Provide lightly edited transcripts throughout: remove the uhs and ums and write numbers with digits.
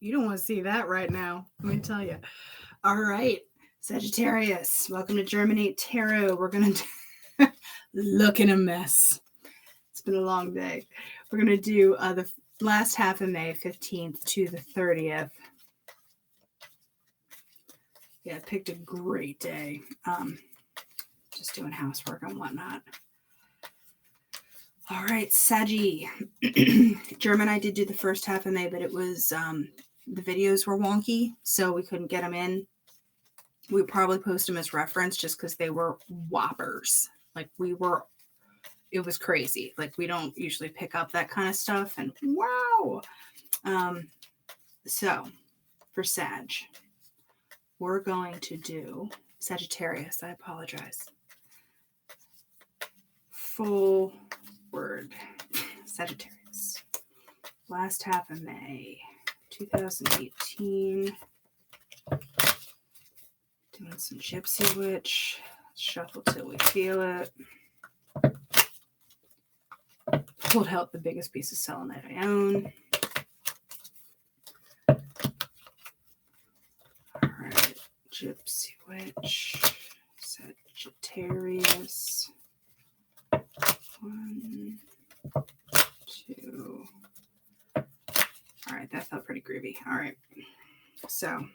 You don't want to see that right now. Let me tell you. All right, Sagittarius, welcome to Germinate Tarot. We're going to look in a mess. It's been a long day. We're going to do the last half of May, 15th to the 30th. Yeah, I picked a great day. Just doing housework and whatnot. All right, Saggy. German, I did do the first half of May, but it was the videos were wonky, so we couldn't get them in. We would probably post them as reference just because they were whoppers. Like it was crazy. Like we don't usually pick up that kind of stuff, and wow. So for Sag, we're going to do Sagittarius. I apologize. Full word Sagittarius. Last half of May 2018. Doing some Gypsy Witch. Shuffle till we feel it. Pulled out the biggest piece of selenite I own. Alright, Gypsy Witch. Sagittarius. 1, 2. Alright, that felt pretty groovy. Alright. So.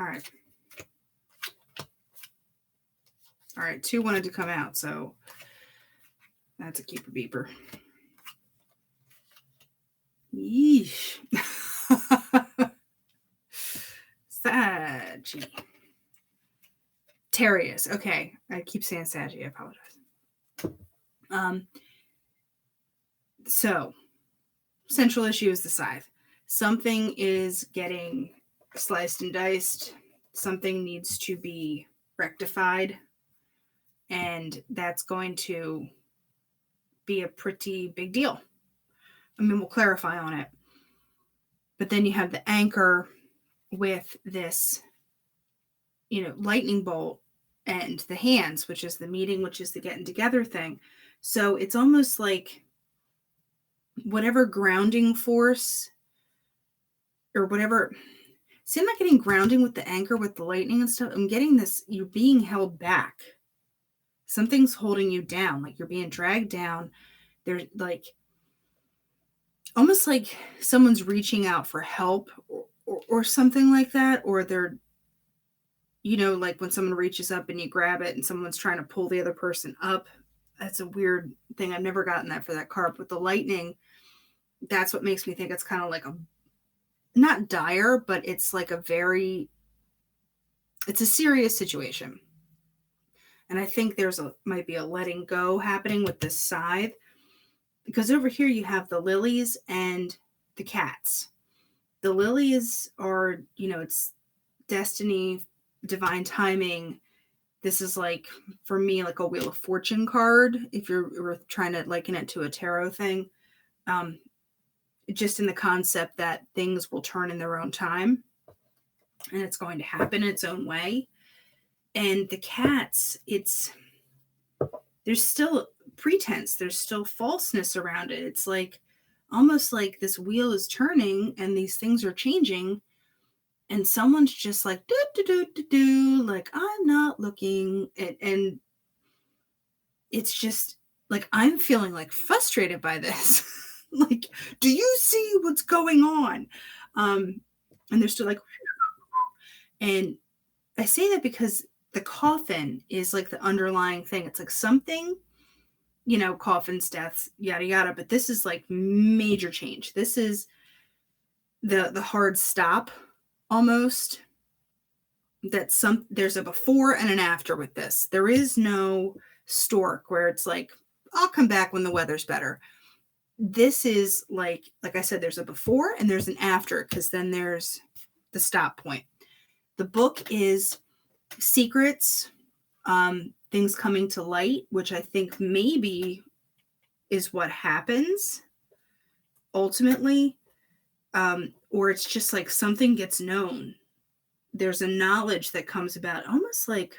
Alright. Alright, 2 wanted to come out, so that's a keeper beeper. Yeesh. Saggy. Sagittarius. Okay, I keep saying Saggy. I apologize. So, central issue is the scythe. Something is getting sliced and diced. Something needs to be rectified. And that's going to be a pretty big deal. I mean, we'll clarify on it. But then you have the anchor with this, lightning bolt and the hands, which is the meeting, which is the getting together thing. So it's almost like whatever grounding force or whatever. See, I'm not getting grounding with the anchor, with the lightning and stuff. I'm getting this, you're being held back. Something's holding you down. Like you're being dragged down. There's like, almost like someone's reaching out for help or something like that. Or they're, like when someone reaches up and you grab it and someone's trying to pull the other person up. That's a weird thing. I've never gotten that for that card. With the lightning, that's what makes me think it's kind of like not dire, but it's like it's a serious situation. And I think might be a letting go happening with this scythe. Because over here you have the lilies and the cats. The lilies are, it's destiny, divine timing. This is like, for me, like a Wheel of Fortune card, if you're trying to liken it to a tarot thing. Just in the concept that things will turn in their own time. And it's going to happen in its own way. And the cats, there's still pretense. There's still falseness around it. It's like, almost like this wheel is turning and these things are changing. And someone's just like, like, I'm not looking. And it's just like, I'm feeling like frustrated by this. Like, do you see what's going on? And they're still like, and I say that because the coffin is like the underlying thing. It's like something, coffins, deaths, yada, yada. But this is like major change. This is the hard stop almost. There's a before and an after with this. There is no stork where it's like, I'll come back when the weather's better. This is like I said, there's a before and there's an after, because then there's the stop point. The book is secrets, things coming to light, which I think maybe is what happens ultimately, or it's just like something gets known. There's a knowledge that comes about, almost like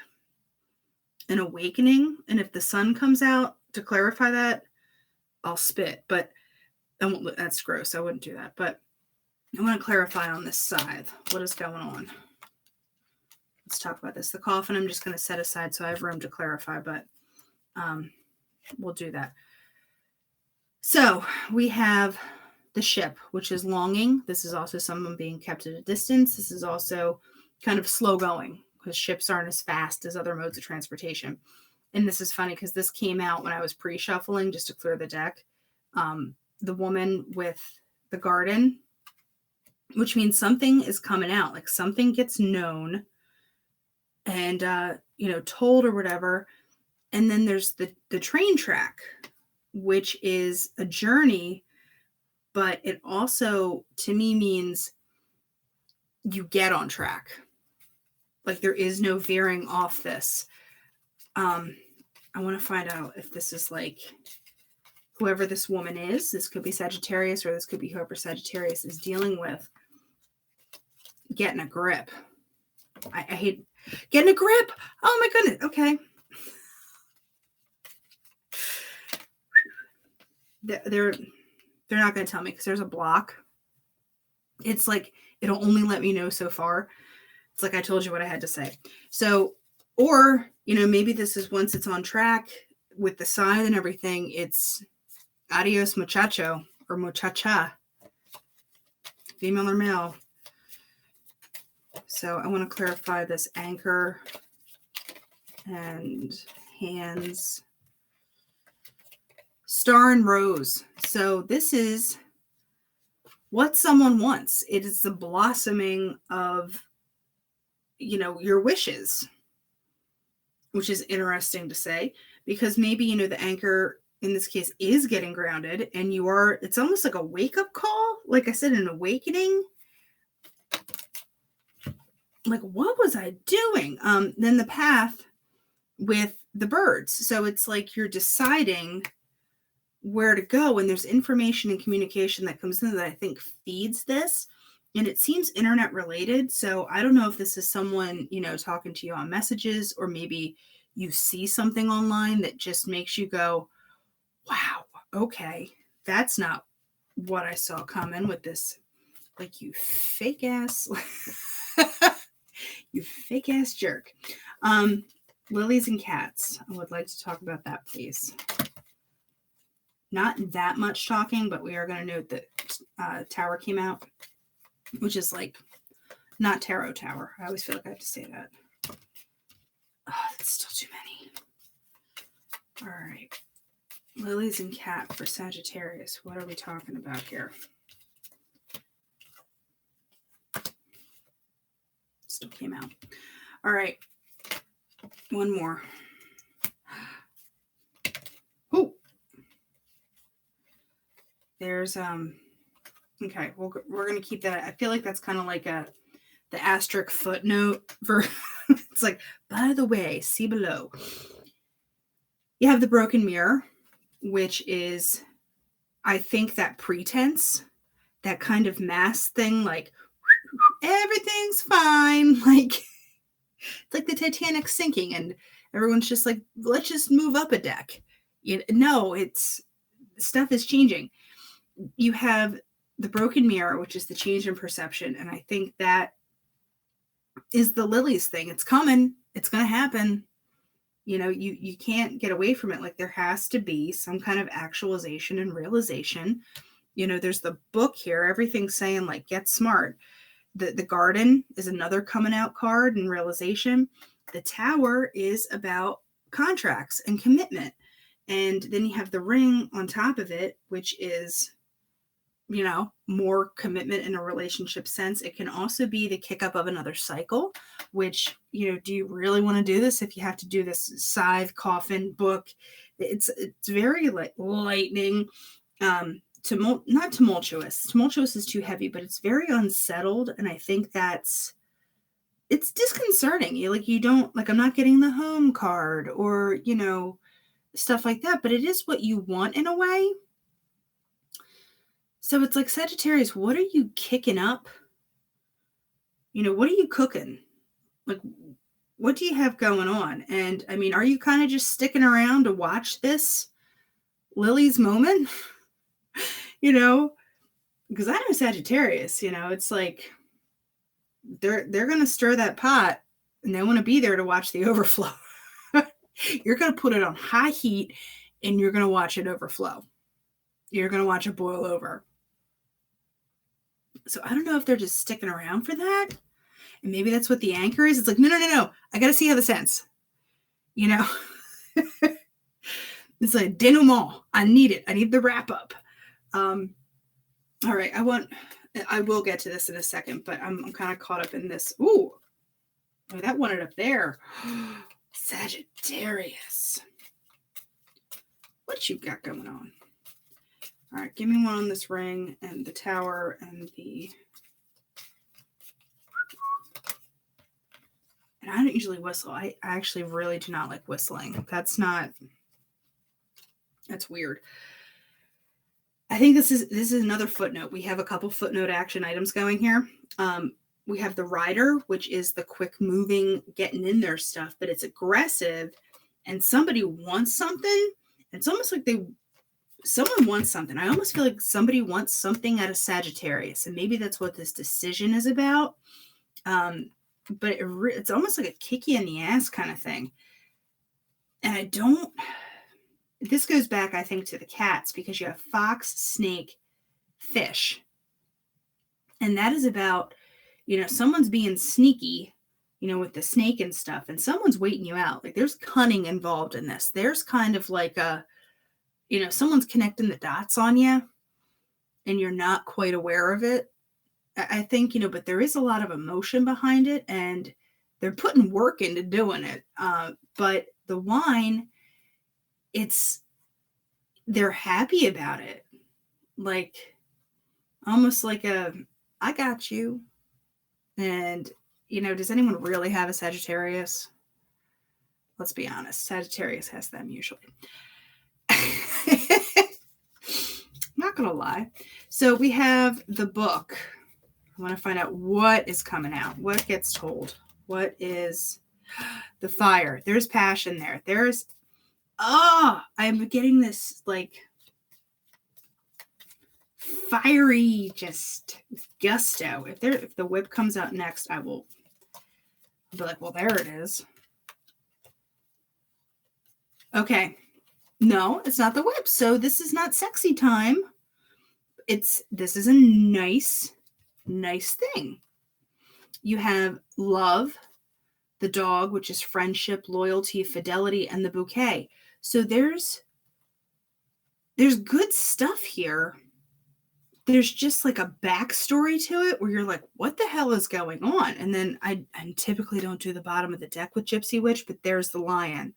an awakening. And if the sun comes out to clarify that, I'll spit. But That's gross. I wouldn't do that. But I want to clarify on this scythe. What is going on? Let's talk about this. The coffin I'm just going to set aside so I have room to clarify, but we'll do that. So we have the ship, which is longing. This is also someone being kept at a distance. This is also kind of slow going because ships aren't as fast as other modes of transportation. And this is funny because this came out when I was pre-shuffling just to clear the deck. The woman with the garden, which means something is coming out, like something gets known and told or whatever. And then there's the train track, which is a journey, but it also to me means you get on track. Like there is no veering off this. I want to find out if this is like whoever this woman is. This could be Sagittarius, or this could be whoever Sagittarius is dealing with. Getting a grip. I hate getting a grip. Oh my goodness. Okay. They're not going to tell me because there's a block. It's like it'll only let me know so far. It's like I told you what I had to say. So, or maybe this is once it's on track with the sign and everything. It's adios muchacho or muchacha, female or male. So I want to clarify this anchor and hands. Star and rose. So this is what someone wants. It is the blossoming of, your wishes, which is interesting to say because maybe, the anchor in this case is getting grounded and it's almost like a wake-up call. Like I said, an awakening. Like, what was I doing? Then the path with the birds. So it's like you're deciding where to go, and there's information and communication that comes in that I think feeds this, and it seems internet related. So I don't know if this is someone talking to you on messages, or maybe you see something online that just makes you go, wow, okay, that's not what I saw coming with this. Like, you fake ass you fake ass jerk. Lilies and cats. I would like to talk about that, please. Not that much talking, but we are going to note that Tower came out, which is like not Tarot Tower. I always feel like I have to say that. Oh, that's still too many. All right. Lilies and cat for Sagittarius. What are we talking about here? Still came out. All right. One more. Oh. There's okay, we're gonna keep that. I feel like that's kind of like the asterisk footnote for it's like, by the way, see below. You have the broken mirror, which is, I think, that pretense, that kind of mask thing, like everything's fine, like it's like the Titanic sinking, and everyone's just like, let's just move up a deck. No, it's stuff is changing. You have the broken mirror, which is the change in perception. And I think that is the lilies thing. It's coming. It's going to happen. You can't get away from it. Like, there has to be some kind of actualization and realization. There's the book here. Everything's saying, like, get smart. The garden is another coming out card and realization. The tower is about contracts and commitment. And then you have the ring on top of it, which is, more commitment in a relationship sense. It can also be the kick up of another cycle, which, do you really want to do this if you have to do this scythe, coffin, book? It's very like lightning, not tumultuous. Tumultuous is too heavy, but it's very unsettled. And I think it's disconcerting. You don't, like, I'm not getting the home card or, stuff like that, but it is what you want in a way. So it's like, Sagittarius, what are you kicking up? What are you cooking? Like, what do you have going on? And I mean, are you kind of just sticking around to watch this Lily's moment? you know, because I know Sagittarius, it's like they're going to stir that pot and they want to be there to watch the overflow. You're going to put it on high heat and you're going to watch it overflow. You're going to watch it boil over. So I don't know if they're just sticking around for that. And maybe that's what the anchor is. It's like, no. I got to see how this ends. It's like denouement. I need it. I need the wrap up. All right. I will get to this in a second, but I'm kind of caught up in this. Ooh, that wanted up there. Sagittarius. What you got going on? All right, give me one on this ring and the tower and the... And I don't usually whistle. I actually really do not like whistling. That's weird. I think this is another footnote. We have a couple footnote action items going here. We have the rider, which is the quick moving, getting in there stuff, but it's aggressive and somebody wants something. It's almost like someone wants something. I almost feel like somebody wants something out of Sagittarius, and maybe that's what this decision is about. But it's almost like a kick you in the ass kind of thing. And this goes back, I think, to the cats, because you have fox, snake, fish. And that is about, someone's being sneaky, with the snake and stuff, and someone's waiting you out. Like, there's cunning involved in this. There's kind of like someone's connecting the dots on you and you're not quite aware of it. I think, but there is a lot of emotion behind it and they're putting work into doing it. But the wine, they're happy about it. Like, almost like I got you. And, does anyone really have a Sagittarius? Let's be honest. Sagittarius has them usually. Not going to lie. So we have the book. I want to find out what is coming out. What gets told? What is the fire? There's passion there. I'm getting this like fiery just gusto. If the whip comes out next, I will be like, well, there it is. Okay. No, it's not the whip. So this is not sexy time. This is a nice thing. You have love, the dog, which is friendship, loyalty, fidelity, and the bouquet. So there's good stuff here. There's just like a backstory to it where you're like, what the hell is going on? And then I typically don't do the bottom of the deck with Gypsy Witch, but there's the lion.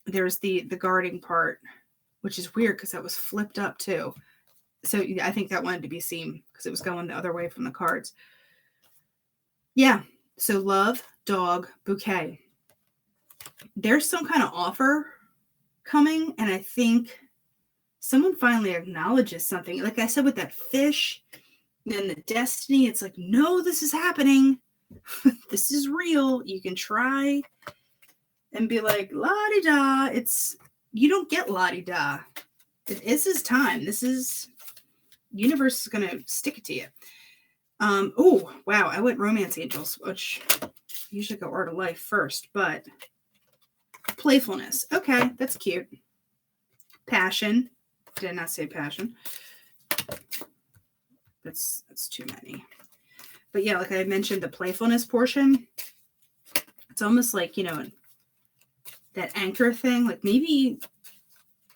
There's the guarding part, which is weird because that was flipped up too. So I think that wanted to be seen because it was going the other way from the cards. Yeah. So love, dog, bouquet. There's some kind of offer coming, and I think someone finally acknowledges something. Like I said with that fish and the destiny, it's like, no, this is happening. This is real. You can try and be like, la-di-da. You don't get la-di-da. This is time. Universe is going to stick it to you. Oh, wow. I went Romance Angels, which I usually go Art of Life first, but playfulness. Okay, that's cute. Passion. Did not say passion. That's too many. But yeah, like I mentioned, the playfulness portion, it's almost like, that anchor thing. Like maybe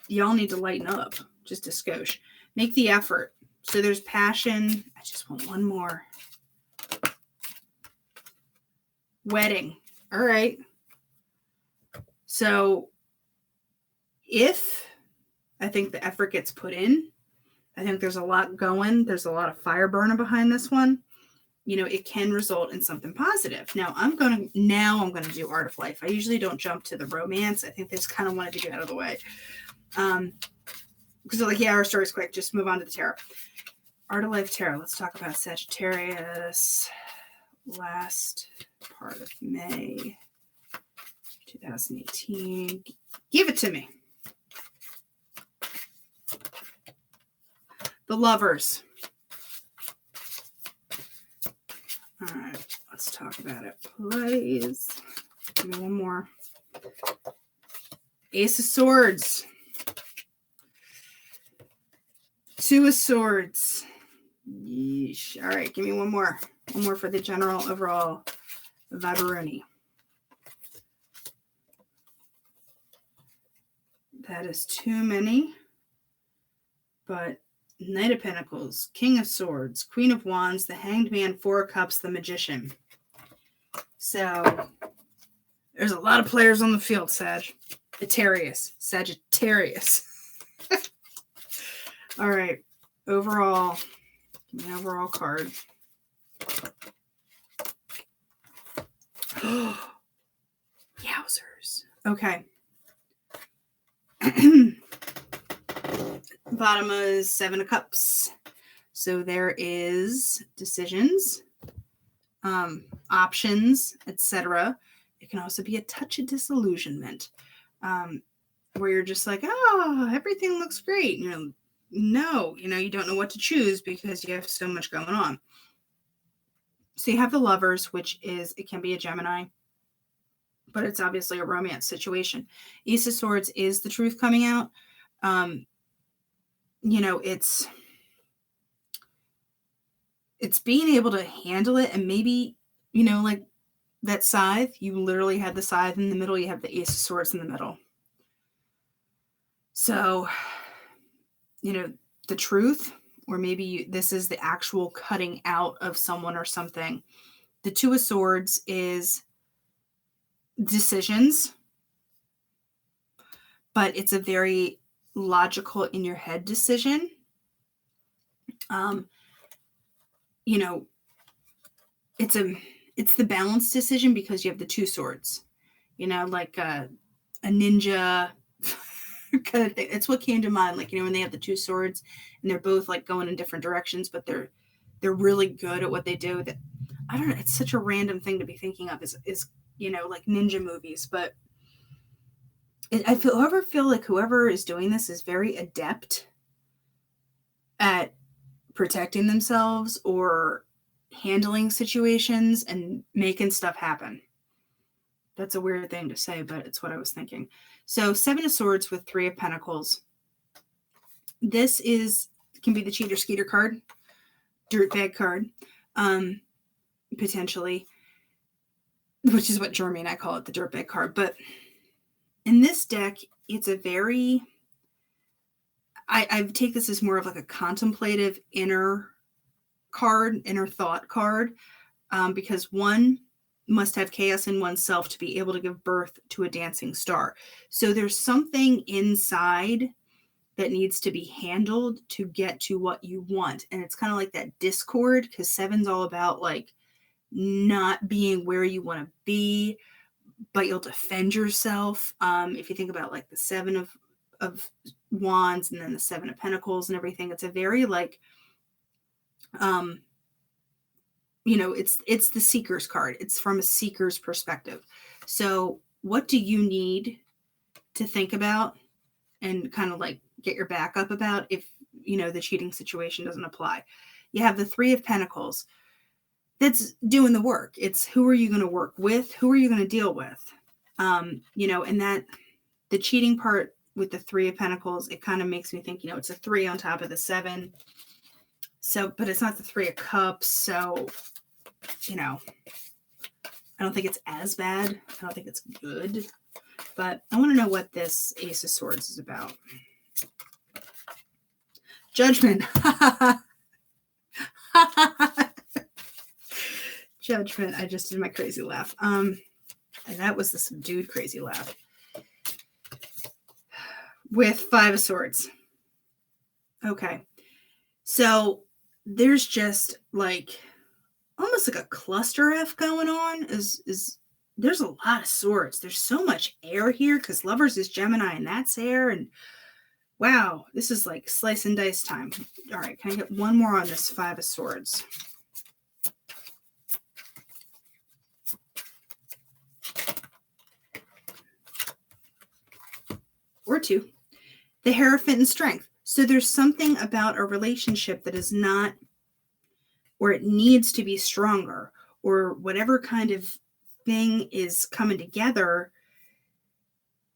y'all need to lighten up just a skosh. Make the effort. So there's passion. I just want one more. Wedding. All right. So if I think the effort gets put in, I think there's a lot going. There's a lot of fire burning behind this one. It can result in something positive. Now I'm going to do Art of Life. I usually don't jump to the romance. I think they just kind of wanted to get out of the way. Because they're like, yeah, our story's quick. Just move on to the tarot. Art of Life Tarot. Let's talk about Sagittarius. Last part of May 2018. Give it to me. The Lovers. All right, let's talk about it, please. Give me one more. Ace of Swords. Two of Swords. Yeesh. All right, give me one more. One more for the general overall vibroni. That is too many. But Knight of Pentacles, King of Swords, Queen of Wands, the Hanged Man, Four of Cups, the Magician. So there's a lot of players on the field, Sagittarius. All right. Overall, give me an overall card. Yowzers. Okay. Bottom is Seven of Cups. So there is decisions, options, etc. It can also be a touch of disillusionment, where you're just like, oh, everything looks great. No, you don't know what to choose because you have so much going on. So you have the Lovers, which it can be a Gemini, but it's obviously a romance situation. Ace of Swords is the truth coming out. It's being able to handle it, and maybe, like that scythe, you literally have the scythe in the middle, you have the Ace of Swords in the middle. So, the truth, or maybe this is the actual cutting out of someone or something. The Two of Swords is decisions, but it's a very logical in your head decision. It's the balanced decision because you have the two swords, like a ninja kind of thing. It's what came to mind. Like, when they have the two swords and they're both like going in different directions, but they're really good at what they do. That, I don't know. It's such a random thing to be thinking of is like ninja movies, but I feel like whoever is doing this is very adept at protecting themselves or handling situations and making stuff happen. That's a weird thing to say, but it's what I was thinking. So Seven of Swords with Three of Pentacles. This can be the cheater skeeter card, dirtbag card, potentially, which is what Jeremy and I call it, the dirtbag card. But in this deck, it's a very, I take this as more of like a contemplative inner thought card, because one must have chaos in oneself to be able to give birth to a dancing star. So there's something inside that needs to be handled to get to what you want. And it's kind of like that discord, because Seven's all about like not being where you want to be, but you'll defend yourself. If you think about like the Seven of Wands and then the Seven of Pentacles and everything, it's a very like, it's the seeker's card. It's from a seeker's perspective. So what do you need to think about and kind of like get your back up about if, the cheating situation doesn't apply? You have the Three of Pentacles. That's doing the work. It's who are you going to work with? Who are you going to deal with? And that the cheating part with the Three of Pentacles, it kind of makes me think, it's a 3 on top of the 7. So, but it's not the Three of Cups. So, I don't think it's as bad. I don't think it's good, but I want to know what this Ace of Swords is about. Judgment. Judgment. I just did my crazy laugh. And that was the subdued crazy laugh. With Five of Swords. Okay. So there's just like almost like a cluster F going on. There's a lot of swords. There's so much air here because Lovers is Gemini and that's air. And wow, this is like slice and dice time. All right, can I get one more on this Five of Swords? Or two. The Hierophant and Strength. So there's something about a relationship that is not, or it needs to be stronger, or whatever kind of thing is coming together,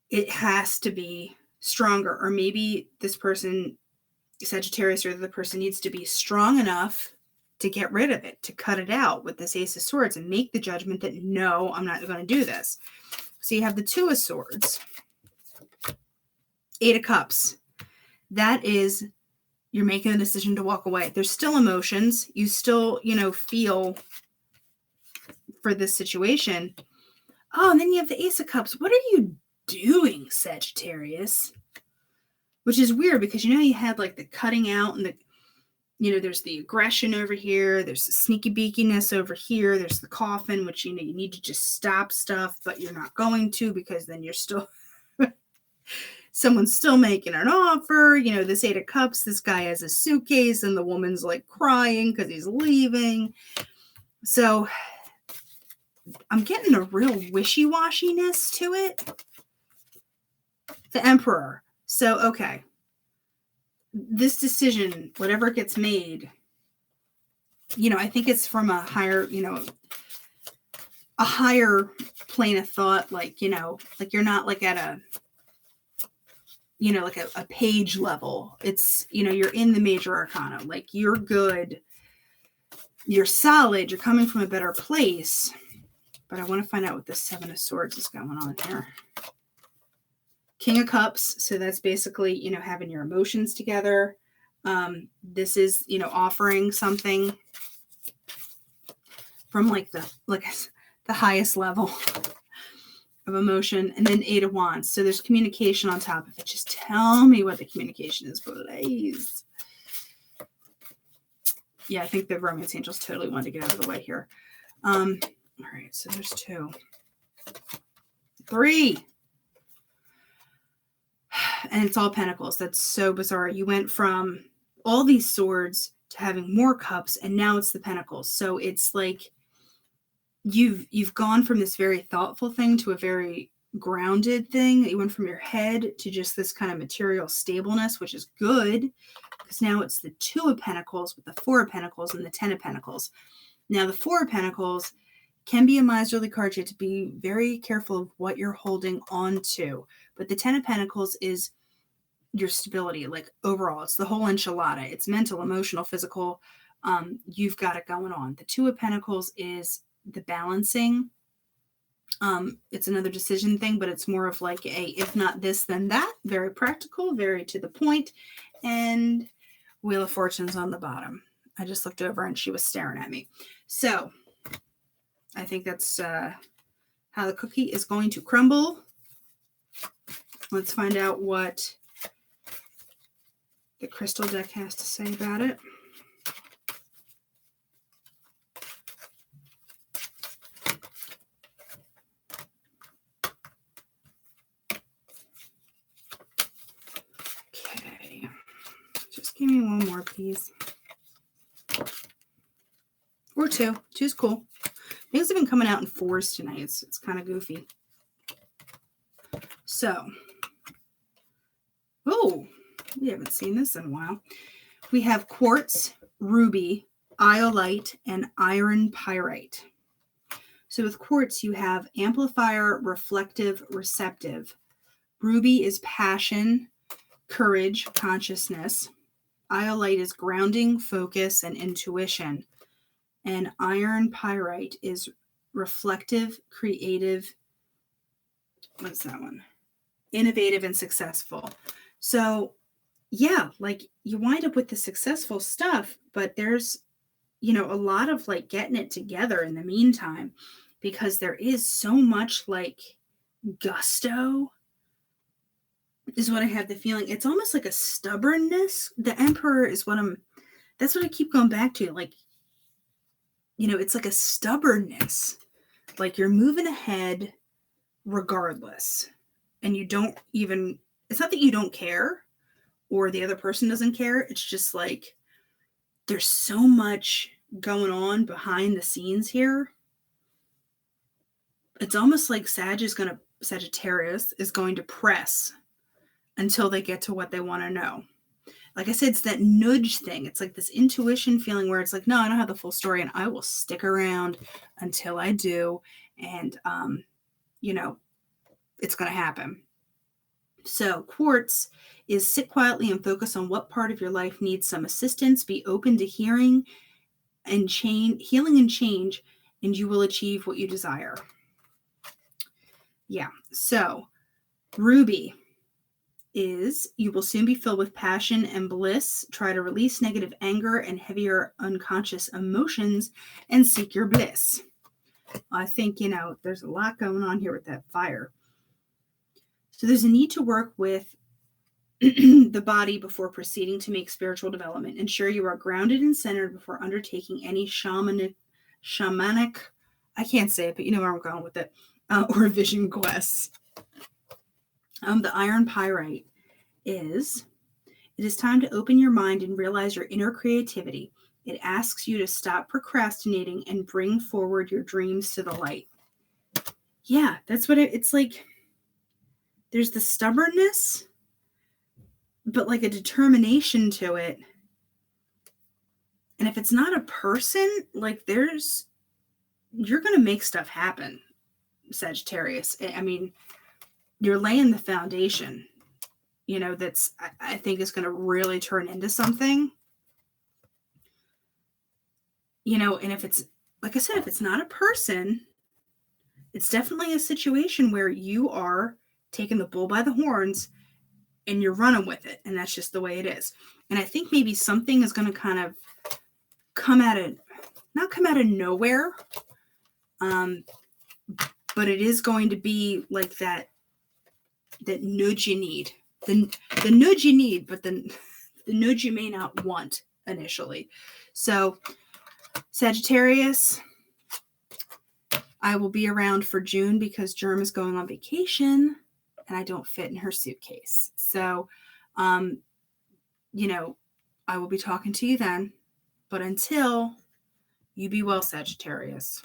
it has to be stronger. Or maybe this person, Sagittarius, or the person needs to be strong enough to get rid of it, to cut it out with this Ace of Swords and make the judgment that, no, I'm not going to do this. So you have the Two of Swords, Eight of Cups. That is, you're making a decision to walk away. There's still emotions. You still, feel for this situation. Oh, and then you have the Ace of Cups. What are you doing, Sagittarius? Which is weird because, you had like the cutting out and the, there's the aggression over here. There's the sneaky beakiness over here. There's the coffin, which, you need to just stop stuff, but you're not going to, because then you're still, someone's still making an offer. This Eight of Cups, this guy has a suitcase and the woman's like crying because he's leaving. So I'm getting a real wishy-washiness to it. The Emperor. So, okay. This decision, whatever gets made, I think it's from a higher, a higher plane of thought. Like, like you're not like at a, like a page level. It's, you're in the major arcana. Like, you're good. You're solid. You're coming from a better place. But I want to find out what the Seven of Swords is going on here. King of Cups. So that's basically, having your emotions together. This is, offering something from like the highest level of emotion. And then Eight of Wands. So there's communication on top of it. Just tell me what the communication is, please. Yeah, I think the romance angels totally wanted to get out of the way here. All right, so there's 2. 3. And it's all pentacles. That's so bizarre. You went from all these swords to having more cups, and now it's the pentacles. So it's like you've gone from this very thoughtful thing to a very grounded thing. You went from your head to just this kind of material stableness, which is good, because now it's the Two of Pentacles with the Four of Pentacles and the 10 of Pentacles. Now the Four of Pentacles can be a miserly card. You have to be very careful of what you're holding on to. But the 10 of Pentacles is your stability, like overall. It's the whole enchilada. It's mental, emotional, physical. You've got it going on. The Two of Pentacles is the balancing. It's another decision thing, but it's more of like a, if not this, then that. Very practical, very to the point. And Wheel of Fortune's on the bottom. I just looked over and she was staring at me. So I think that's how the cookie is going to crumble. Let's find out what the crystal deck has to say about it. Okay. Just give me one more, please. Or 2. 2's cool. Things have been coming out in 4s tonight. It's kind of goofy. So, oh, we haven't seen this in a while. We have quartz, ruby, iolite, and iron pyrite. So with quartz, you have amplifier, reflective, receptive. Ruby is passion, courage, consciousness. Iolite is grounding, focus, and intuition. And iron pyrite is reflective, creative, what's that one? Innovative and successful. So yeah, like you wind up with the successful stuff, but there's, a lot of like getting it together in the meantime, because there is so much like gusto is what I have the feeling. It's almost like a stubbornness. The Emperor is that's what I keep going back to. Like, it's like a stubbornness. Like you're moving ahead regardless. And you don't even, it's not that you don't care or the other person doesn't care. It's just like there's so much going on behind the scenes here. It's almost like Sagittarius is going to press until they get to what they want to know. like I said, it's that nudge thing. It's like this intuition feeling where it's like, no, I don't have the full story, and I will stick around until I do. And, it's going to happen. So quartz is sit quietly and focus on what part of your life needs some assistance. Be open to healing and change, and you will achieve what you desire. Yeah. So ruby is you will soon be filled with passion and bliss. Try to release negative anger and heavier unconscious emotions and seek your bliss. I think, there's a lot going on here with that fire. So there's a need to work with the body before proceeding to make spiritual development. Ensure you are grounded and centered before undertaking any shamanic, I can't say it, but you know where I'm going with it, or vision quests. The iron pyrite is, it is time to open your mind and realize your inner creativity. It asks you to stop procrastinating and bring forward your dreams to the light. Yeah, that's what it's like. There's the stubbornness, but like a determination to it. And if it's not a person, like you're going to make stuff happen, Sagittarius. I mean, you're laying the foundation, that's, I think is going to really turn into something, and if it's, like I said, if it's not a person, it's definitely a situation where you are taking the bull by the horns and you're running with it. And that's just the way it is. And I think maybe something is going to kind of not come out of nowhere. But it is going to be like that nudge you need. The nudge you need, but the nudge you may not want initially. So Sagittarius, I will be around for June because Germ is going on vacation and I don't fit in her suitcase. So, I will be talking to you then. But until, you be well, Sagittarius.